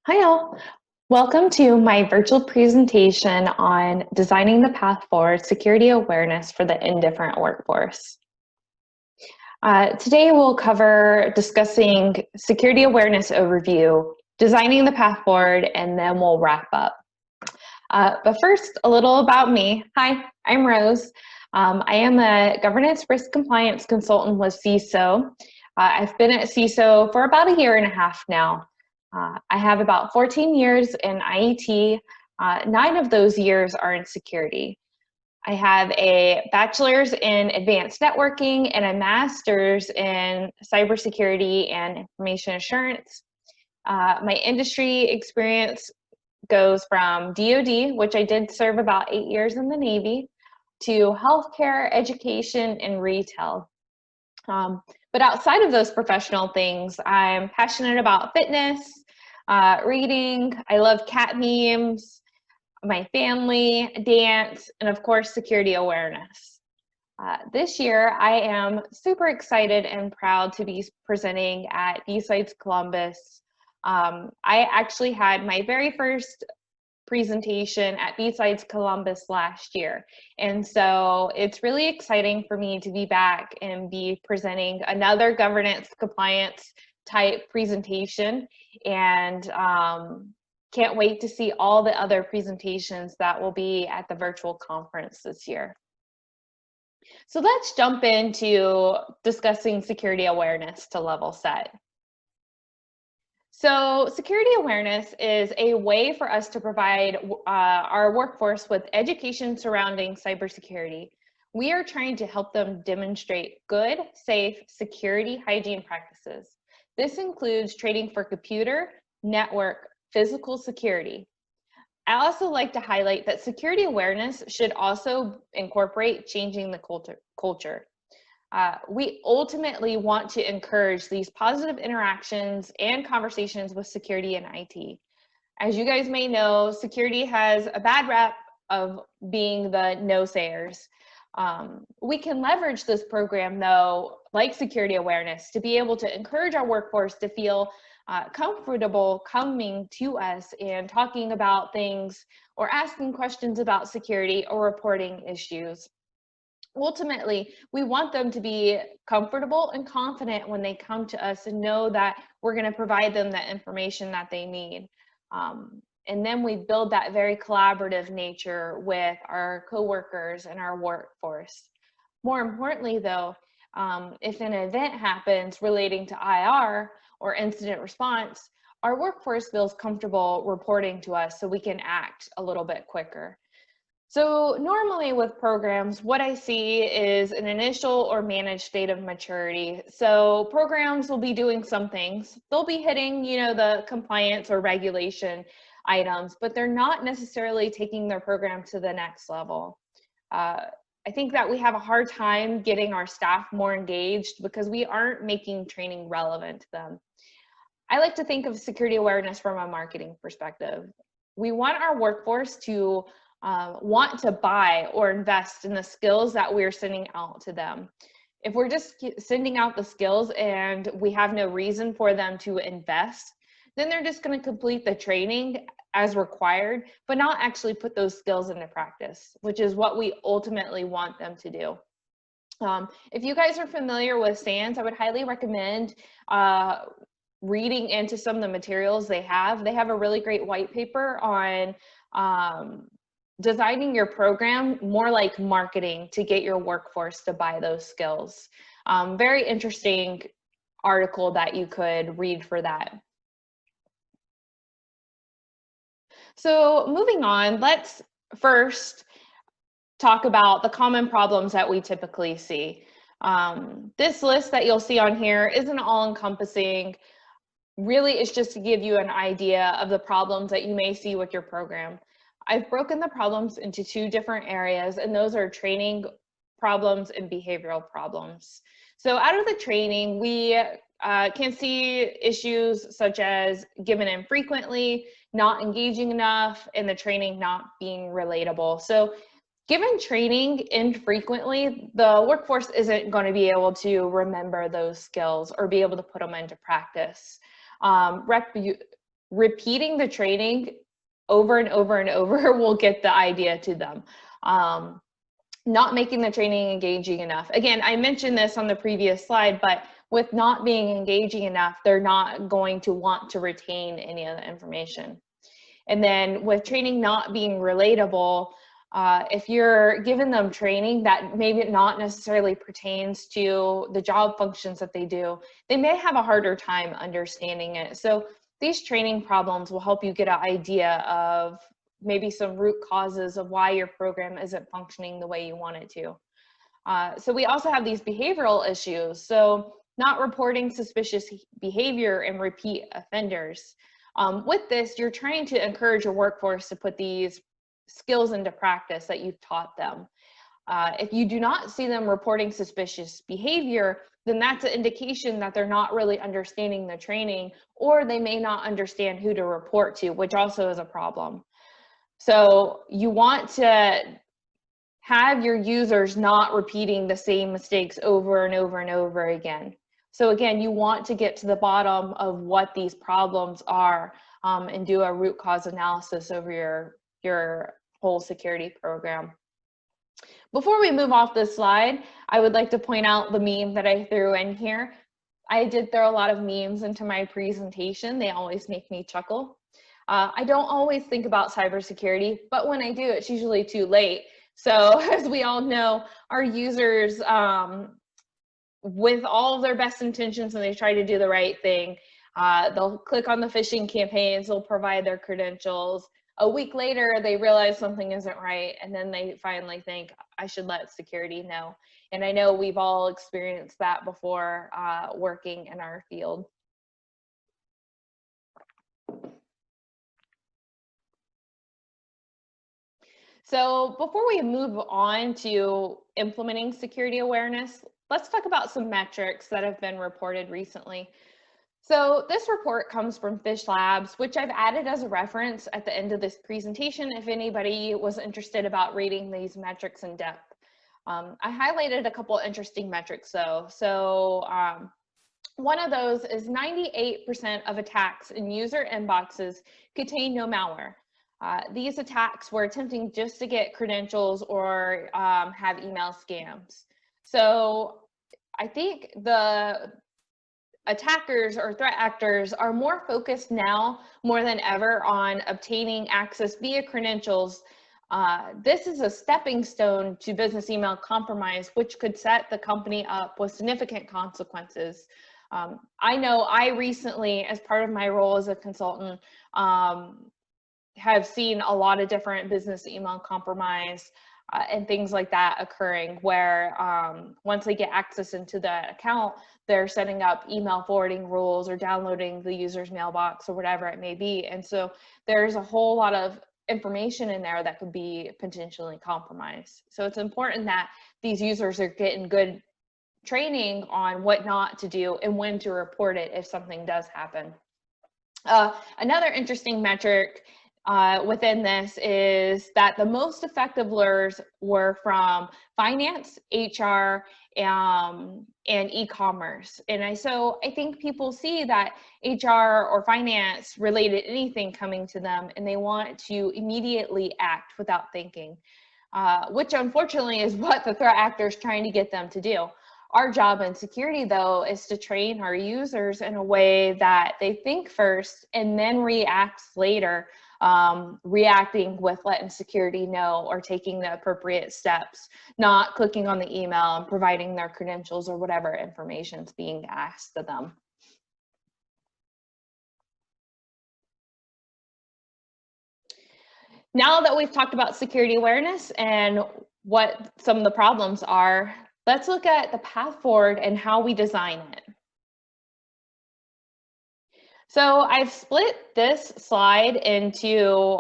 Hi all. Welcome to my virtual presentation on designing the path forward security awareness for the indifferent workforce. Today we'll cover discussing security awareness overview, designing the path forward, and then we'll wrap up. But first, a little about me. Hi, I'm Rose. I am a governance risk compliance consultant with CISO. I've been at CISO for about a year and a half now. I have about 14 years in IET. 9 of those years are in security. I have a bachelor's in advanced networking and a master's in cybersecurity and information assurance. My industry experience goes from DoD, which I did serve about 8 years in the Navy, to healthcare, education, and retail. But outside of those professional things, I'm passionate about fitness, reading. I love cat memes, my family, dance, and of course, security awareness. This year, I am super excited and proud to be presenting at BSides Columbus. I actually had my very first presentation at BSides Columbus last year. And so it's really exciting for me to be back and be presenting another governance compliance type presentation, and can't wait to see all the other presentations that will be at the virtual conference this year. So let's jump into discussing security awareness to level set. So security awareness is a way for us to provide our workforce with education surrounding cybersecurity. We are trying to help them demonstrate good, safe security hygiene practices. This includes training for computer, network, physical security. I also like to highlight that security awareness should also incorporate changing the culture. We ultimately want to encourage these positive interactions and conversations with security and IT. As you guys may know, security has a bad rap of being the no-sayers. We can leverage this program, though, like security awareness, to be able to encourage our workforce to feel comfortable coming to us and talking about things or asking questions about security or reporting issues. Ultimately, we want them to be comfortable and confident when they come to us and know that we're going to provide them the information that they need. And then we build that very collaborative nature with our coworkers and our workforce. More importantly, though, if an event happens relating to IR or incident response, our workforce feels comfortable reporting to us so we can act a little bit quicker. So normally with programs, what I see is an initial or managed state of maturity. So programs will be doing some things. They'll be hitting, the compliance or regulation items, but they're not necessarily taking their program to the next level. I think that we have a hard time getting our staff more engaged because we aren't making training relevant to them. I like to think of security awareness from a marketing perspective. We want our workforce to want to buy or invest in the skills that we're sending out to them. If we're just sending out the skills and we have no reason for them to invest, then they're just going to complete the training as required, but not actually put those skills into practice, which is what we ultimately want them to do. If you guys are familiar with SANS, I would highly recommend reading into some of the materials they have. They have a really great white paper on designing your program more like marketing to get your workforce to buy those skills. Very interesting article that you could read for that. So moving on, let's first talk about the common problems that we typically see. This list that you'll see on here isn't all-encompassing. Really, it's just to give you an idea of the problems that you may see with your program. I've broken the problems into 2 different areas, and those are training problems and behavioral problems. So out of the training, we can see issues such as given infrequently, not engaging enough, and the training not being relatable. So given training infrequently, the workforce isn't going to be able to remember those skills or be able to put them into practice. repeating the training over and over and over will get the idea to them. Not making the training engaging enough. Again, I mentioned this on the previous slide, but with not being engaging enough, they're not going to want to retain any of the information. And then with training not being relatable, if you're giving them training that maybe not necessarily pertains to the job functions that they do, they may have a harder time understanding it. So these training problems will help you get an idea of maybe some root causes of why your program isn't functioning the way you want it to. So we also have these behavioral issues. So not reporting suspicious behavior and repeat offenders. With this, you're trying to encourage your workforce to put these skills into practice that you've taught them. If you do not see them reporting suspicious behavior, then that's an indication that they're not really understanding the training, or they may not understand who to report to, which also is a problem. So you want to have your users not repeating the same mistakes over and over and over again. So again, you want to get to the bottom of what these problems are and do a root cause analysis over your whole security program. Before we move off this slide, I would like to point out the meme that I threw in here. I did throw a lot of memes into my presentation. They always make me chuckle. I don't always think about cybersecurity, but when I do, it's usually too late. So as we all know, our users, with all of their best intentions and they try to do the right thing, they'll click on the phishing campaigns, they'll provide their credentials. A week later, they realize something isn't right, and then they finally think, I should let security know. And I know we've all experienced that before working in our field. So before we move on to implementing security awareness, let's talk about some metrics that have been reported recently. So this report comes from Phish Labs, which I've added as a reference at the end of this presentation if anybody was interested about reading these metrics in depth. I highlighted a couple interesting metrics though. So one of those is 98% of attacks in user inboxes contain no malware. These attacks were attempting just to get credentials or have email scams. So I think the attackers or threat actors are more focused now more than ever on obtaining access via credentials. This is a stepping stone to business email compromise, which could set the company up with significant consequences. I know I recently, as part of my role as a consultant, have seen a lot of different business email compromise and things like that occurring where once they get access into the account, they're setting up email forwarding rules or downloading the user's mailbox or whatever it may be. And so there's a whole lot of information in there that could be potentially compromised. So it's important that these users are getting good training on what not to do and when to report it if something does happen. Another interesting metric within this is that the most effective lures were from finance, HR, and e-commerce. And so I think people see that HR or finance related anything coming to them and they want to immediately act without thinking, which unfortunately is what the threat actor is trying to get them to do. Our job in security, though, is to train our users in a way that they think first and then react later, reacting with letting security know or taking the appropriate steps, not clicking on the email and providing their credentials or whatever information is being asked of them. Now that we've talked about security awareness and what some of the problems are, let's look at the path forward and how we design it. So I've split this slide into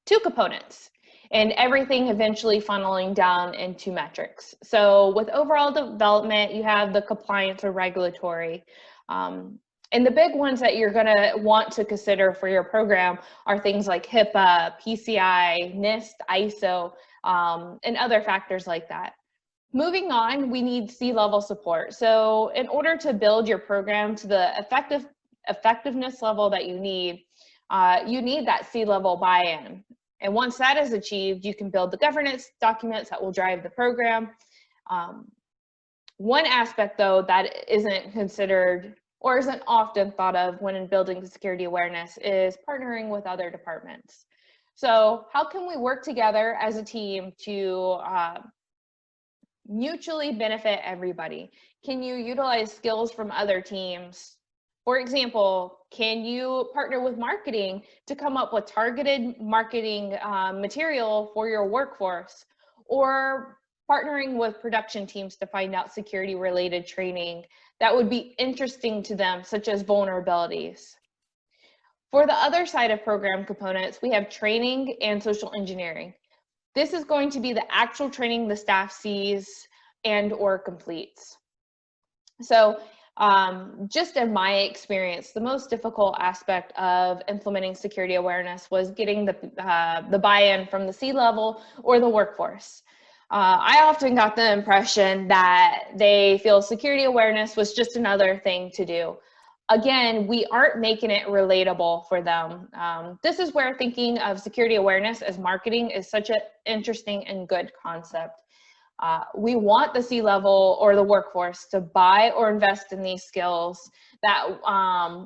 two components and everything eventually funneling down into metrics. So with overall development, you have the compliance or regulatory. And the big ones that you're gonna want to consider for your program are things like HIPAA, PCI, NIST, ISO, and other factors like that. Moving on, we need C-level support. So in order to build your program to the effectiveness level that you need that C-level buy-in. And once that is achieved, you can build the governance documents that will drive the program. One aspect, though, that isn't considered or isn't often thought of when in building security awareness is partnering with other departments. So how can we work together as a team to mutually benefit everybody? Can you utilize skills from other teams? For example, can you partner with marketing to come up with targeted marketing material for your workforce? Or partnering with production teams to find out security related training that would be interesting to them, such as vulnerabilities. For the other side of program components, we have training and social engineering. This is going to be the actual training the staff sees and or completes. So just in my experience, the most difficult aspect of implementing security awareness was getting the buy-in from the C-level or the workforce. I often got the impression that they feel security awareness was just another thing to do. Again, we aren't making it relatable for them. This is where thinking of security awareness as marketing is such an interesting and good concept. We want the C-level or the workforce to buy or invest in these skills that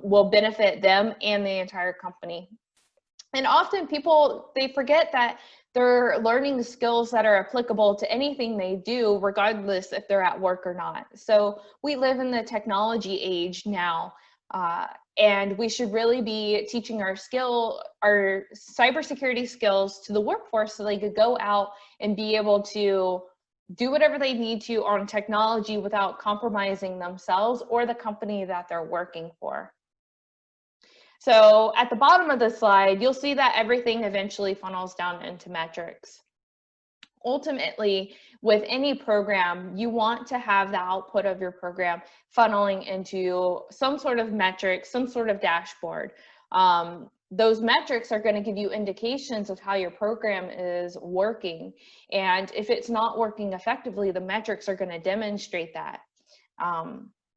will benefit them and the entire company. And often people, they forget that they're learning skills that are applicable to anything they do, regardless if they're at work or not. So we live in the technology age now, and we should really be teaching our cybersecurity skills to the workforce so they could go out and be able to do whatever they need to on technology without compromising themselves or the company that they're working for. So at the bottom of the slide, you'll see that everything eventually funnels down into metrics. Ultimately, with any program, you want to have the output of your program funneling into some sort of metric, some sort of dashboard. Those metrics are going to give you indications of how your program is working. And if it's not working effectively, the metrics are going to demonstrate that.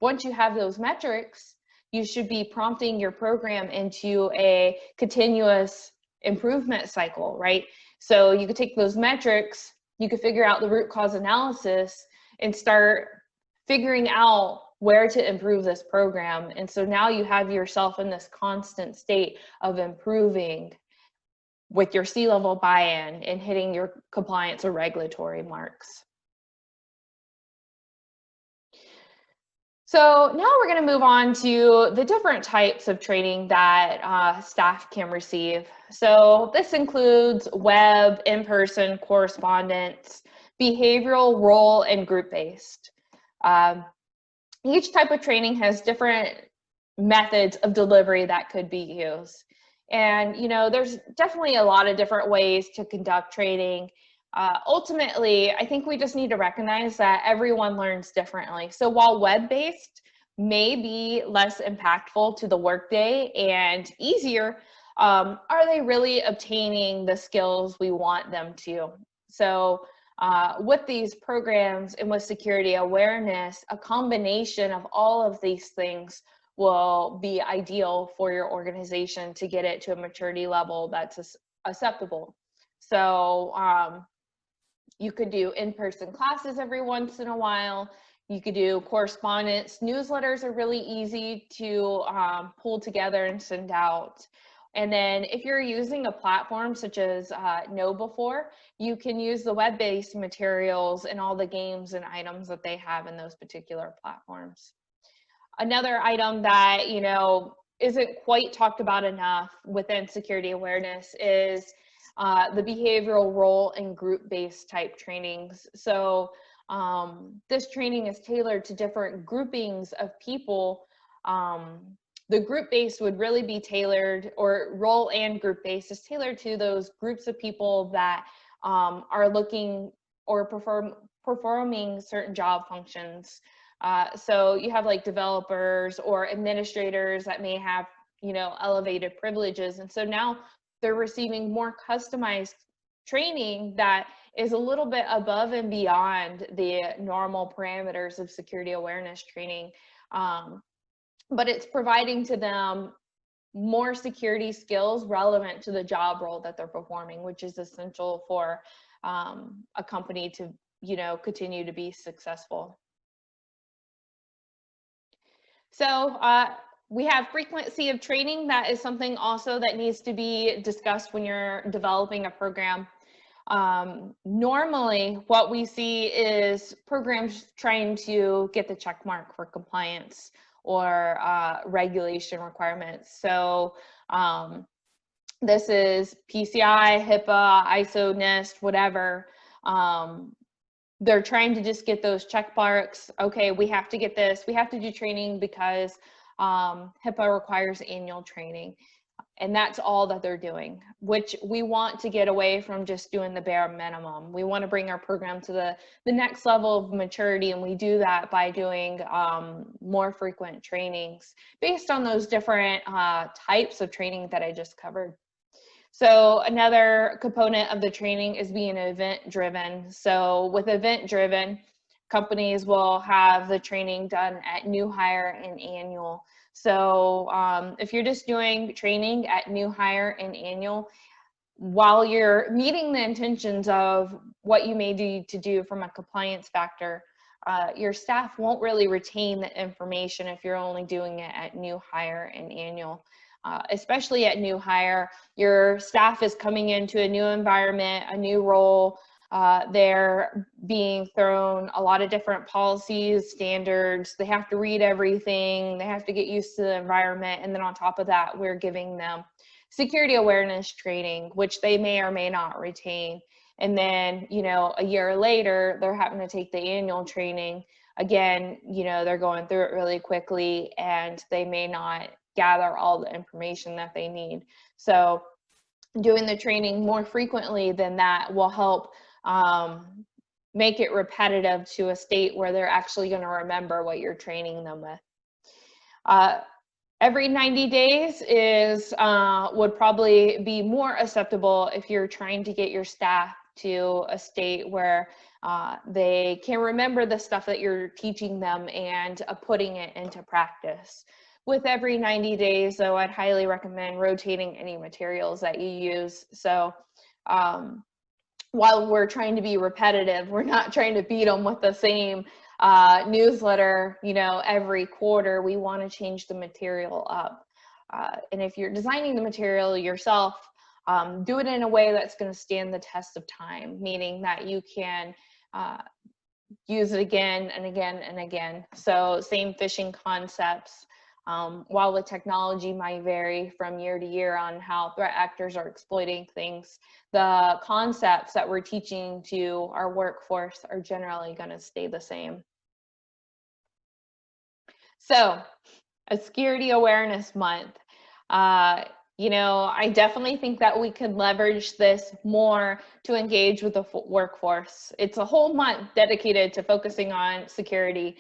Once you have those metrics, you should be prompting your program into a continuous improvement cycle, right? So you could take those metrics, you could figure out the root cause analysis and start figuring out where to improve this program. And so now you have yourself in this constant state of improving with your C-level buy-in and hitting your compliance or regulatory marks. So now we're going to move on to the different types of training that staff can receive. So this includes web, in-person, correspondence, behavioral, role, and group-based. Each type of training has different methods of delivery that could be used. And, you know, there's definitely a lot of different ways to conduct training. Ultimately, I think we just need to recognize that everyone learns differently. So while web-based may be less impactful to the workday and easier, are they really obtaining the skills we want them to? So with these programs and with security awareness, a combination of all of these things will be ideal for your organization to get it to a maturity level that's acceptable. So you could do in-person classes every once in a while. You could do correspondence. Newsletters are really easy to pull together and send out. And then if you're using a platform such as KnowBe4, you can use the web-based materials and all the games and items that they have in those particular platforms. Another item that, you know, isn't quite talked about enough within security awareness is the behavioral, role, and group-based type trainings. So this training is tailored to different groupings of people. The group-based would really be tailored, or role and group-based is tailored to those groups of people that are looking or performing certain job functions. So you have like developers or administrators that may have, you know, elevated privileges. And so now they're receiving more customized training that is a little bit above and beyond the normal parameters of security awareness training. but it's providing to them more security skills relevant to the job role that they're performing, which is essential for a company to, continue to be successful. So we have frequency of training. That is something also that needs to be discussed when you're developing a program. Normally, what we see is programs trying to get the check mark for compliance or regulation requirements. So this is PCI, HIPAA, ISO, NIST, whatever. They're trying to just get those check marks. Okay, we have to get this. We have to do training because HIPAA requires annual training. And that's all that they're doing, which we want to get away from just doing the bare minimum. We want to bring our program to the next level of maturity, and we do that by doing more frequent trainings based on those different types of training that I just covered. So another component of the training is being event-driven. So with event-driven, companies will have the training done at new hire and annual. So if you're just doing training at new hire and annual, while you're meeting the intentions of what you may need to do from a compliance factor, your staff won't really retain the information if you're only doing it at new hire and annual. Especially at new hire, your staff is coming into a new environment, a new role. They're being thrown a lot of different policies, standards. They have to read everything. They have to get used to the environment. And then on top of that, we're giving them security awareness training, which they may or may not retain. And then, a year later, they're having to take the annual training. Again, they're going through it really quickly and they may not gather all the information that they need. So doing the training more frequently than that will help make it repetitive to a state where they're actually going to remember what you're training them with. Every 90 days is would probably be more acceptable if you're trying to get your staff to a state where they can remember the stuff that you're teaching them and putting it into practice. With every 90 days, though, I'd highly recommend rotating any materials that you use. So while we're trying to be repetitive, we're not trying to beat them with the same newsletter, every quarter. We want to change the material up. And if you're designing the material yourself, do it in a way that's going to stand the test of time, meaning that you can use it again and again and again. So same phishing concepts. While the technology might vary from year to year on how threat actors are exploiting things, the concepts that we're teaching to our workforce are generally going to stay the same. So, a Security Awareness Month. I definitely think that we could leverage this more to engage with the workforce. It's a whole month dedicated to focusing on security.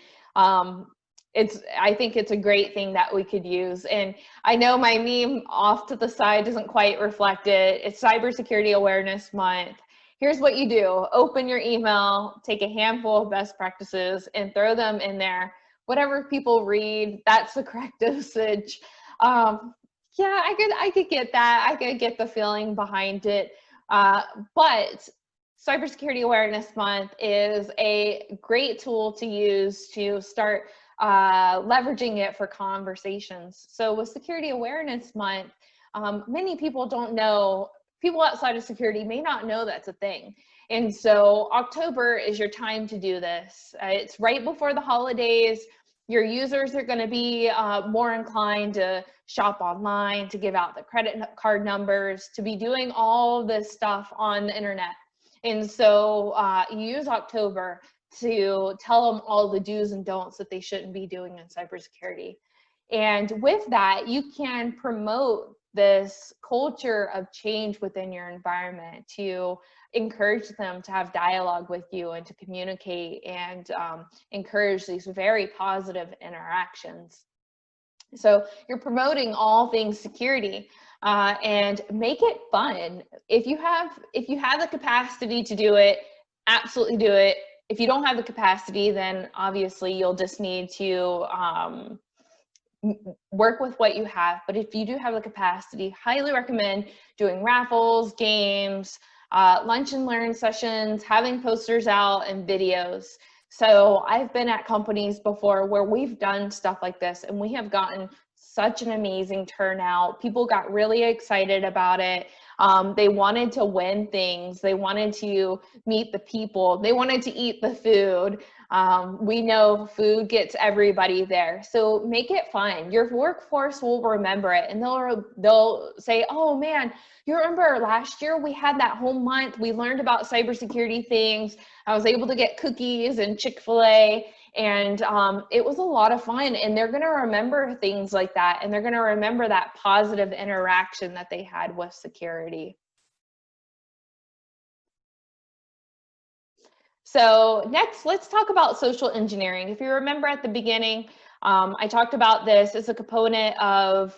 I think it's a great thing that we could use. And I know my meme off to the side doesn't quite reflect it. It's Cybersecurity Awareness Month. Here's what you do. Open your email, take a handful of best practices and throw them in there. Whatever people read, that's the correct dosage. Yeah, I could get that. I could get the feeling behind it. But Cybersecurity Awareness Month is a great tool to use to start leveraging it for conversations. So with Security Awareness Month, many people don't know, people outside of security may not know that's a thing. And so October is your time to do this. It's right before the holidays. Your users are going to be more inclined to shop online, to give out the credit card numbers, to be doing all this stuff on the internet. And so use October to tell them all the do's and don'ts that they shouldn't be doing in cybersecurity. And with that, you can promote this culture of change within your environment to encourage them to have dialogue with you and to communicate and encourage these very positive interactions. So you're promoting all things security and make it fun. If you have the capacity to do it, absolutely do it. If you don't have the capacity, then obviously you'll just need to work with what you have. But if you do have the capacity, highly recommend doing raffles, games, lunch and learn sessions, having posters out, and videos. So I've been at companies before where we've done stuff like this, and we have gotten such an amazing turnout. People got really excited about it. They wanted to win things. They wanted to meet the people. They wanted to eat the food. We know food gets everybody there. So make it fun. Your workforce will remember it, and they'll say, oh man, you remember last year we had that whole month. We learned about cybersecurity things. I was able to get cookies and Chick-fil-A, and it was a lot of fun. And they're going to remember things like that, and they're going to remember that positive interaction that they had with security. So next, let's talk about social engineering. If you remember at the beginning, I talked about this as a component of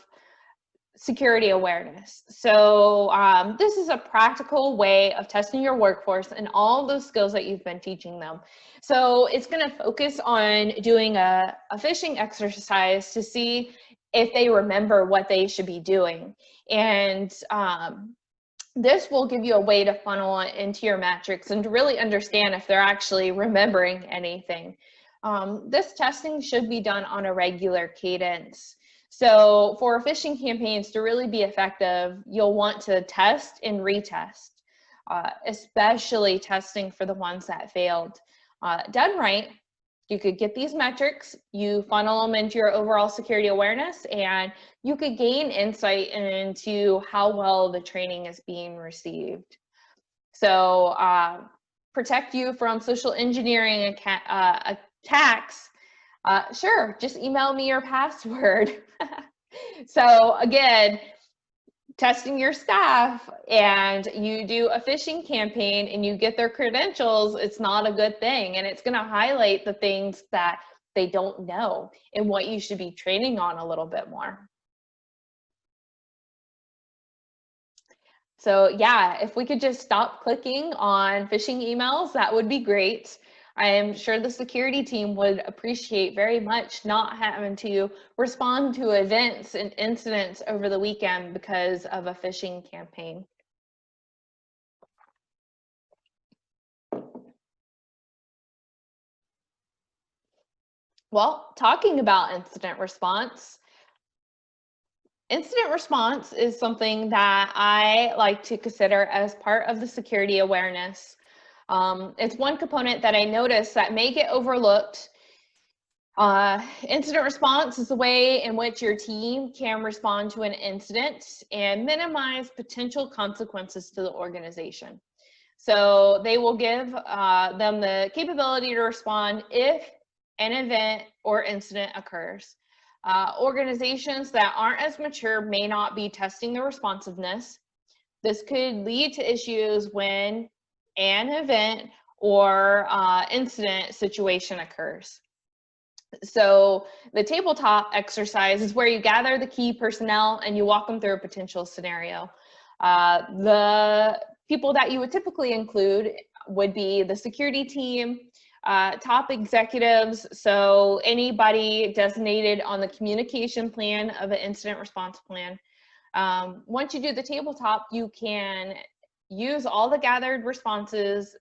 security awareness. So this is a practical way of testing your workforce and all of those skills that you've been teaching them. So it's going to focus on doing a phishing exercise to see if they remember what they should be doing. And this will give you a way to funnel it into your metrics and to really understand if they're actually remembering anything. This testing should be done on a regular cadence. So for phishing campaigns to really be effective, you'll want to test and retest, especially testing for the ones that failed. Done right, you could get these metrics, you funnel them into your overall security awareness, and you could gain insight into how well the training is being received. So protect you from social engineering attacks. Sure, just email me your password. So again, testing your staff and you do a phishing campaign and you get their credentials, it's not a good thing. And it's going to highlight the things that they don't know and what you should be training on a little bit more. So yeah, if we could just stop clicking on phishing emails, that would be great. I am sure the security team would appreciate very much not having to respond to events and incidents over the weekend because of a phishing campaign. Well, talking about incident response is something that I like to consider as part of the security awareness. It's one component that I notice that may get overlooked. Incident response is the way in which your team can respond to an incident and minimize potential consequences to the organization. So they will give them the capability to respond if an event or incident occurs. Organizations that aren't as mature may not be testing the responsiveness. This could lead to issues when an event or incident situation occurs. So the tabletop exercise is where you gather the key personnel and you walk them through a potential scenario. The people that you would typically include would be the security team, top executives, so anybody designated on the communication plan of an incident response plan. Once you do the tabletop, you can use all the gathered responses,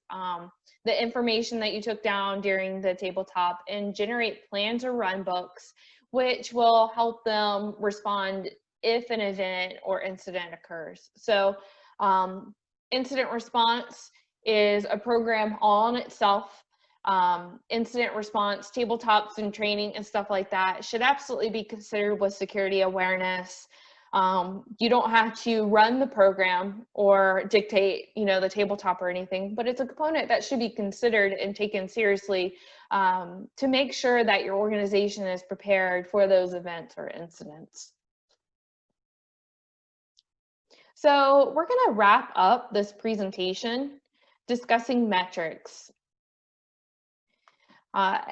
the information that you took down during the tabletop, and generate plans or run books, which will help them respond if an event or incident occurs. So incident response is a program all in itself. Incident response, tabletops and training and stuff like that should absolutely be considered with security awareness. You don't have to run the program or dictate, the tabletop or anything, but it's a component that should be considered and taken seriously to make sure that your organization is prepared for those events or incidents. So we're going to wrap up this presentation discussing metrics.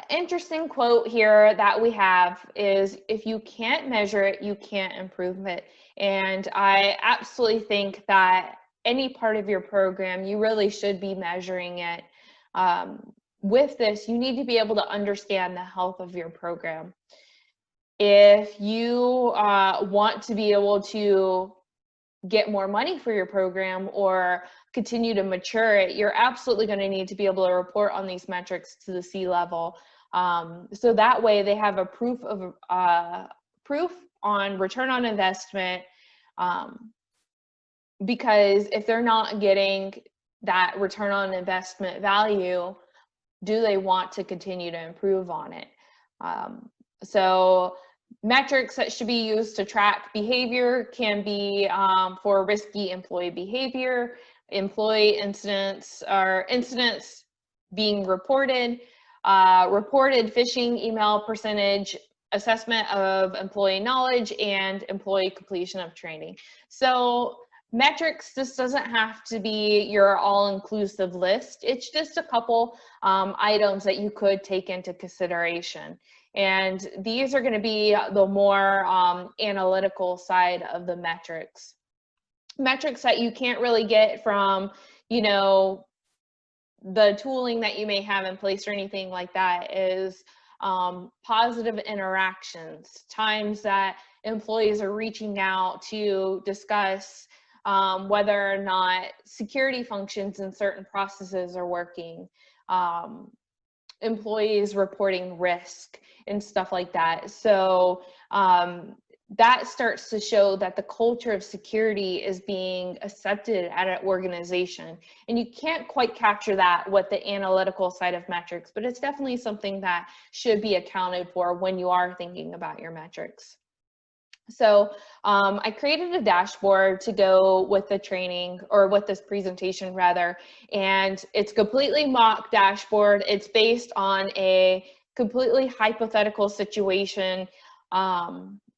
Interesting quote here that we have is, if you can't measure it, you can't improve it. And I absolutely think that any part of your program, you really should be measuring it. With this, you need to be able to understand the health of your program. If you want to be able to get more money for your program or continue to mature it, you're absolutely going to need to be able to report on these metrics to the C-level. So that way they have a proof on return on investment, because if they're not getting that return on investment value, do they want to continue to improve on it? So metrics that should be used to track behavior can be for risky employee behavior, employee incidents, or incidents being reported, reported phishing email percentage, assessment of employee knowledge, and employee completion of training. So metrics, this doesn't have to be your all-inclusive list. It's just a couple items that you could take into consideration. And these are going to be the more analytical side of the metrics. Metrics that you can't really get from, you know, the tooling that you may have in place or anything like that is positive interactions, times that employees are reaching out to discuss whether or not security functions in certain processes are working, employees reporting risk and stuff like that. So that starts to show that the culture of security is being accepted at an organization. And you can't quite capture that with the analytical side of metrics, but it's definitely something that should be accounted for when you are thinking about your metrics. So I created a dashboard to go with the training, or with this presentation rather, and it's completely mock dashboard. It's based on a completely hypothetical situation.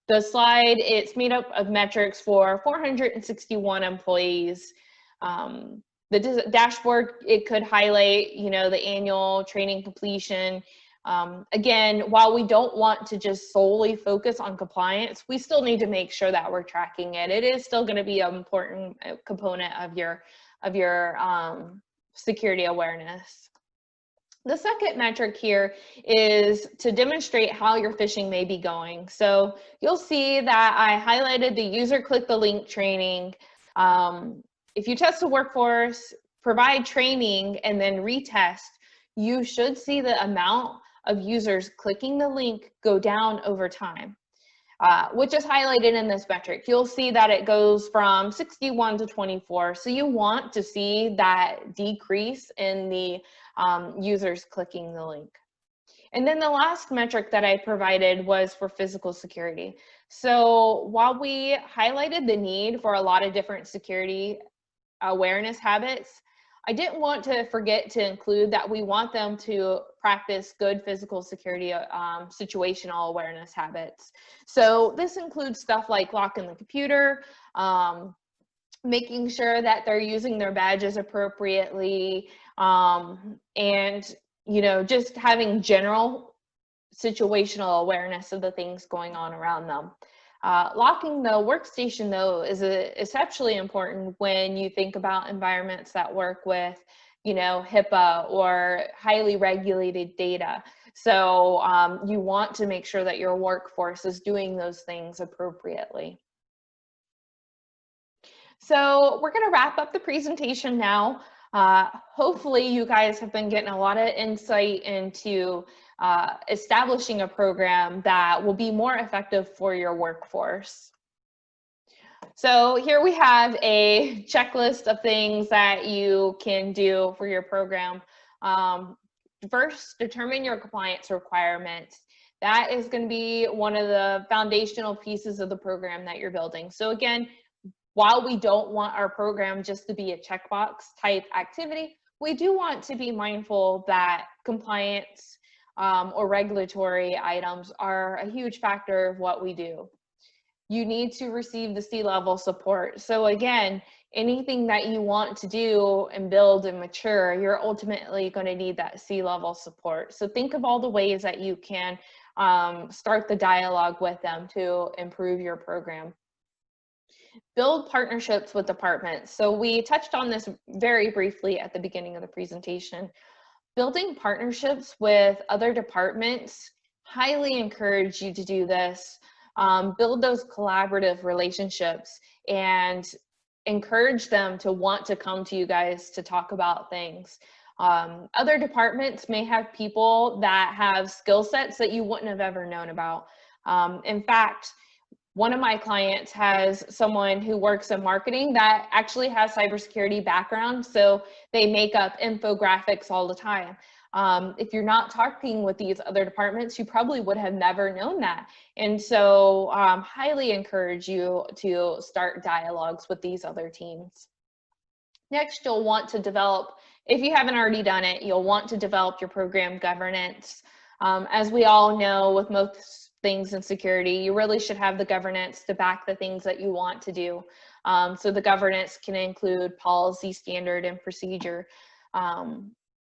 The slide, it's made up of metrics for 461 employees. The dashboard, it could highlight, you know, the annual training completion. Again, while we don't want to just solely focus on compliance, we still need to make sure that we're tracking it. It is still going to be an important component of your security awareness. The second metric here is to demonstrate how your phishing may be going. So you'll see that I highlighted the user click the link training. If you test a workforce, provide training, and then retest, you should see the amount of users clicking the link go down over time, which is highlighted in this metric. You'll see that it goes from 61 to 24. So you want to see that decrease in the users clicking the link. And then the last metric that I provided was for physical security. So while we highlighted the need for a lot of different security awareness habits, I didn't want to forget to include that we want them to practice good physical security situational awareness habits. So this includes stuff like locking the computer, making sure that they're using their badges appropriately, and, you know, just having general situational awareness of the things going on around them. Locking the workstation, though, is exceptionally important when you think about environments that work with, you know, HIPAA or highly regulated data. So you want to make sure that your workforce is doing those things appropriately. So we're going to wrap up the presentation now. Hopefully you guys have been getting a lot of insight into establishing a program that will be more effective for your workforce. So here we have a checklist of things that you can do for your program. First, determine your compliance requirements. That is going to be one of the foundational pieces of the program that you're building. So again, while we don't want our program just to be a checkbox type activity, we do want to be mindful that compliance or regulatory items are a huge factor of what we do. You need to receive the C-level support. So again, anything that you want to do and build and mature, you're ultimately going to need that C-level support. So think of all the ways that you can start the dialogue with them to improve your program. Build partnerships with departments. So we touched on this very briefly at the beginning of the presentation. Building partnerships with other departments highly encourage you to do this. Build those collaborative relationships and encourage them to want to come to you guys to talk about things. Other departments may have people that have skill sets that you wouldn't have ever known about. In fact, one of my clients has someone who works in marketing that actually has cybersecurity background, so they make up infographics all the time. If you're not talking with these other departments, you probably would have never known that. And so highly encourage you to start dialogues with these other teams. Next, you'll want to develop, if you haven't already done it, you'll want to develop your program governance. As we all know, with most things in security, you really should have the governance to back the things that you want to do. So the governance can include policy, standard, and procedure.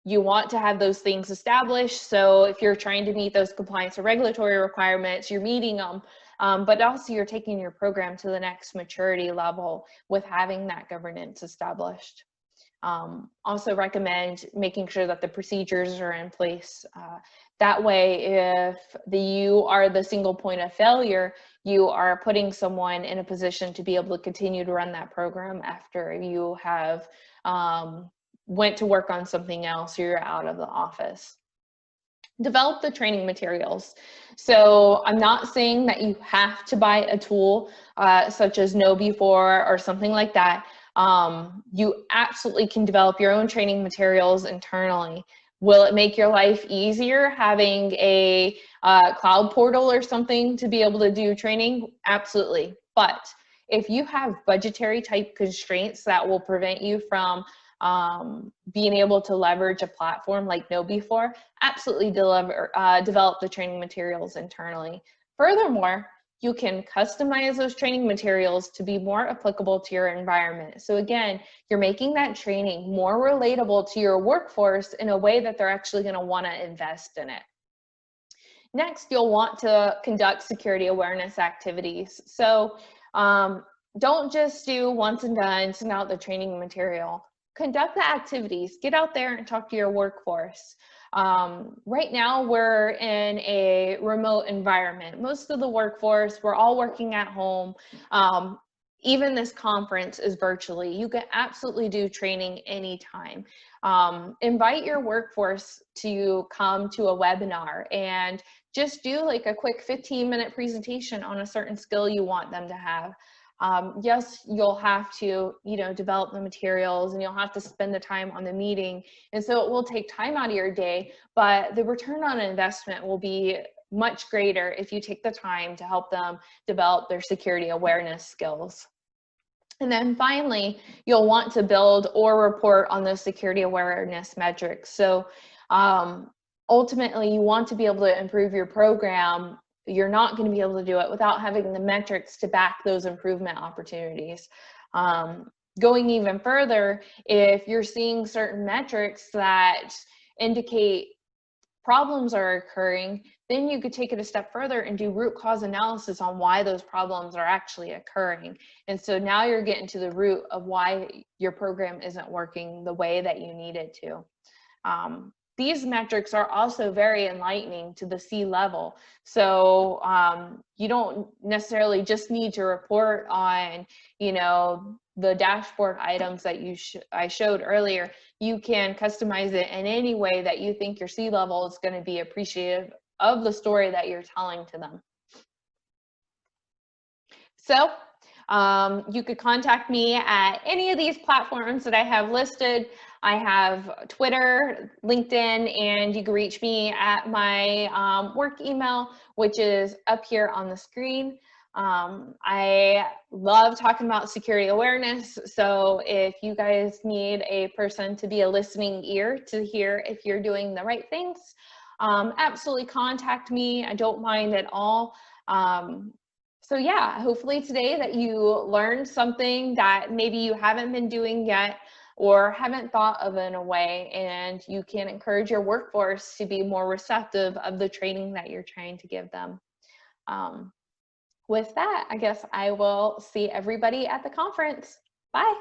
You want to have those things established. So if you're trying to meet those compliance or regulatory requirements, you're meeting them, but also you're taking your program to the next maturity level with having that governance established. Also recommend making sure that the procedures are in place. That way, if you are the single point of failure, you are putting someone in a position to be able to continue to run that program after you have went to work on something else or you're out of the office. Develop the training materials. So I'm not saying that you have to buy a tool such as KnowBe4 or something like that. You absolutely can develop your own training materials internally. Will it make your life easier having a cloud portal or something to be able to do training? Absolutely. But if you have budgetary type constraints that will prevent you from being able to leverage a platform like KnowBe4, absolutely develop the training materials internally. Furthermore, you can customize those training materials to be more applicable to your environment. So again, you're making that training more relatable to your workforce in a way that they're actually going to want to invest in it. Next, you'll want to conduct security awareness activities. So don't just do once and done, send out the training material. Conduct the activities, get out there and talk to your workforce. Right now, we're in a remote environment. Most of the workforce, we're all working at home. Even this conference is virtually. You can absolutely do training anytime. Invite your workforce to come to a webinar and just do like a quick 15-minute presentation on a certain skill you want them to have. Yes, you'll have to, develop the materials and you'll have to spend the time on the meeting. And so it will take time out of your day, but the return on investment will be much greater if you take the time to help them develop their security awareness skills. And then finally, you'll want to build or report on those security awareness metrics. So ultimately, you want to be able to improve your program. You're not going to be able to do it without having the metrics to back those improvement opportunities. Going even further, if you're seeing certain metrics that indicate problems are occurring, then you could take it a step further and do root cause analysis on why those problems are actually occurring. And so now you're getting to the root of why your program isn't working the way that you need it to. These metrics are also very enlightening to the C-level. So you don't necessarily just need to report on, the dashboard items that I showed earlier. You can customize it in any way that you think your C-level is going to be appreciative of the story that you're telling to them. So you could contact me at any of these platforms that I have listed. I have Twitter, LinkedIn, and you can reach me at my work email, which is up here on the screen. I love talking about security awareness. So if you guys need a person to be a listening ear to hear if you're doing the right things, absolutely contact me. I don't mind at all. So yeah, hopefully today that you learned something that maybe you haven't been doing yet or haven't thought of in a way, and you can encourage your workforce to be more receptive of the training that you're trying to give them. With that, I guess I will see everybody at the conference. Bye.